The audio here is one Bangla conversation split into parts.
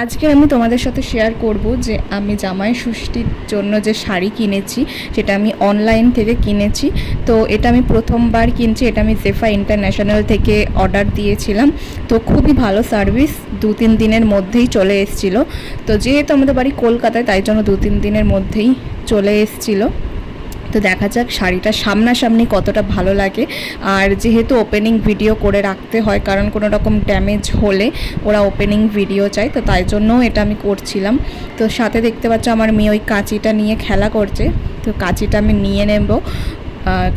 আজকে আমি তোমাদের সাথে শেয়ার করব যে আমি জামাই ষষ্ঠীর জন্য যে শাড়ি কিনেছি সেটা আমি অনলাইন থেকে কিনেছি। তো এটা আমি প্রথমবার কিনছি, এটা আমি জেফা ইন্টারন্যাশনাল থেকে অর্ডার দিয়েছিলাম। তো খুবই ভালো সার্ভিস, 2-3 দিনের মধ্যেই চলে এসেছিলো। তো যেহেতু আমাদের বাড়ি কলকাতায় তাই জন্য 2-3 দিনের মধ্যেই চলে এসেছিলো। তো দেখা যাক শাড়িটা সামনাসামনি কতটা ভালো লাগে। আর যেহেতু ওপেনিং ভিডিও করে রাখতে হয়, কারণ কোনো রকম ড্যামেজ হলে ওরা ওপেনিং ভিডিও চায়, তো তাই জন্য এটা আমি করছিলাম। তো সাথে দেখতে পাচ্ছ আমার মেয়ে ওই কাঁচিটা নিয়ে খেলা করছে। তো কাঁচিটা আমি নিয়ে নেব,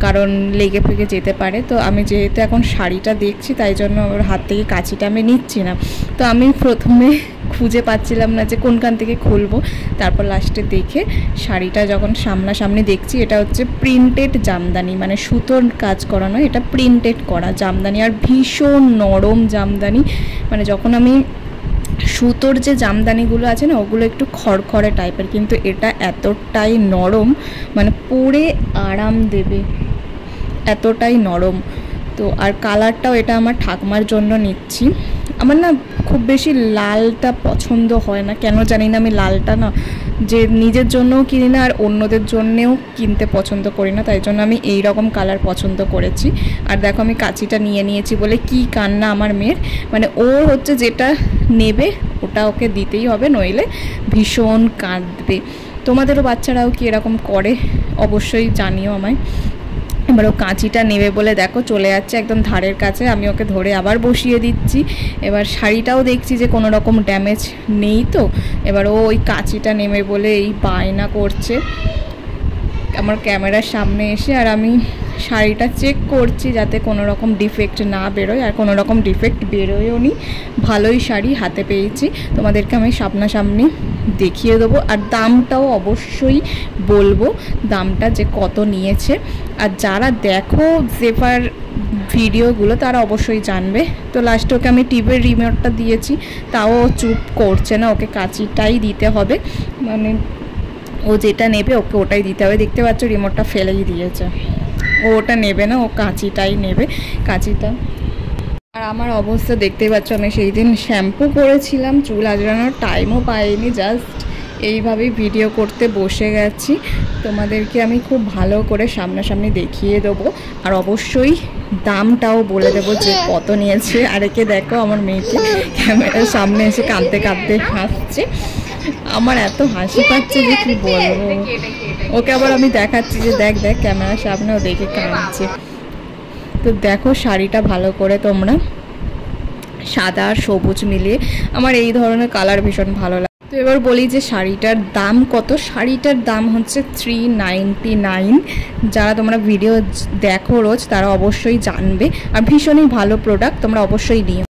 কারণ লেগে ফেগে যেতে পারে। তো আমি যেহেতু এখন শাড়িটা দেখছি তাই জন্য ওর হাত থেকে কাঁচিটা আমি নিচ্ছি না। তো আমি প্রথমে খুঁজে পাচ্ছিলাম না যে কোনখান থেকে খুলবো, তারপর লাস্টে দেখে শাড়িটা যখন সামনাসামনি দেখছি, এটা হচ্ছে প্রিন্টেড জামদানি, মানে সুতোর কাজ করা নয়, এটা প্রিন্টেড করা জামদানি। আর ভীষণ নরম জামদানি, মানে যখন আমি সুতোর যে জামদানিগুলো আছে না ওগুলো একটু খড়খড়ে টাইপের, কিন্তু এটা এতটাই নরম, মানে পরে আরাম দেবে, এতটাই নরম। তো আর কালারটাও এটা আমার ঠাকুমার জন্য নিচ্ছি। আমার না খুব বেশি লালটা পছন্দ হয় না, কেন জানি না। আমি লালটা না যে নিজের জন্যও কিনি না আর অন্যদের জন্যেও কিনতে পছন্দ করি না, তাই জন্য আমি এই রকম কালার পছন্দ করেছি। আর দেখো আমি কাঁচিটা নিয়ে নিয়েছি বলে কি কান্না আমার মেয়ের, মানে ওর হচ্ছে যেটা নেবে ওটা ওকে দিতেই হবে, নইলে ভীষণ কাঁদবে। তোমাদেরও বাচ্চারাও কি এরকম করে অবশ্যই জানিও আমায়। এবার ও কাঁচিটা নেবে বলে দেখো চলে যাচ্ছে একদম ধারের কাছে, আমি ওকে ধরে আবার বসিয়ে দিচ্ছি। এবার শাড়িটাও দেখছি যে কোনো রকম ড্যামেজ নেই। তো এবার ও ওই কাঁচিটা নেবে বলে এই বায়না করছে আমার ক্যামেরার সামনে এসে, আর আমি শাড়িটা চেক করছি যাতে কোনো রকম ডিফেক্ট না বেরোয়। আর কোনো রকম ডিফেক্ট বেরোয়ও নি, ভালোই শাড়ি হাতে পেয়েছি। তোমাদেরকে আমি সামনাসামনি দেখিয়ে দেবো, আর দামটাও অবশ্যই বলবো, দামটা যে কত নিয়েছে। আর যারা দেখো জেফার ভিডিওগুলো তারা অবশ্যই জানবে। তো লাস্টে ওকে আমি টিভির রিমোটটা দিয়েছি, তাও চুপ করছে না, ওকে কাঁচিটাই দিতে হবে, মানে ও যেটা নেবে ওকে ওটাই দিতে হবে। দেখতে পাচ্ছ রিমোটটা ফেলেই দিয়েছে, ও ওটা নেবে না, ও কাঁচিটাই নেবে, কাঁচিটা। আর আমার অবস্থা দেখতেই পাচ্ছ, আমি সেই দিন শ্যাম্পু করেছিলাম, চুল আঁচড়ানোর টাইমও পাইনি, জাস্ট এইভাবেই ভিডিও করতে বসে গেছি। তোমাদেরকে আমি খুব ভালো করে সামনাসামনি দেখিয়ে দেবো, আর অবশ্যই দামটাও বলে দেবো যে কত নিয়েছে। আর একে দেখো আমার মেয়েকে ক্যামেরার সামনে এসে কাঁদতে কাঁদতে হাসছে, আমার এত হাসি পাচ্ছে যে কি বলবো। ওকে আবার আমি দেখাচ্ছি যে দেখ দেখ ক্যামেরার সামনে, ও দেখে কাঁদছে। তো দেখো শাড়িটা ভালো করে তোমরা, সাদা আর সবুজ মিলিয়ে আমার এই ধরনের কালার ভীষণ ভালো লাগে। তো এবার বলি যে শাড়িটার দাম কত। শাড়িটার দাম হচ্ছে 399। যারা তোমরা ভিডিও দেখো রোজ তারা অবশ্যই জানবে, আর ভীষণই ভালো প্রোডাক্ট, তোমরা অবশ্যই নিও।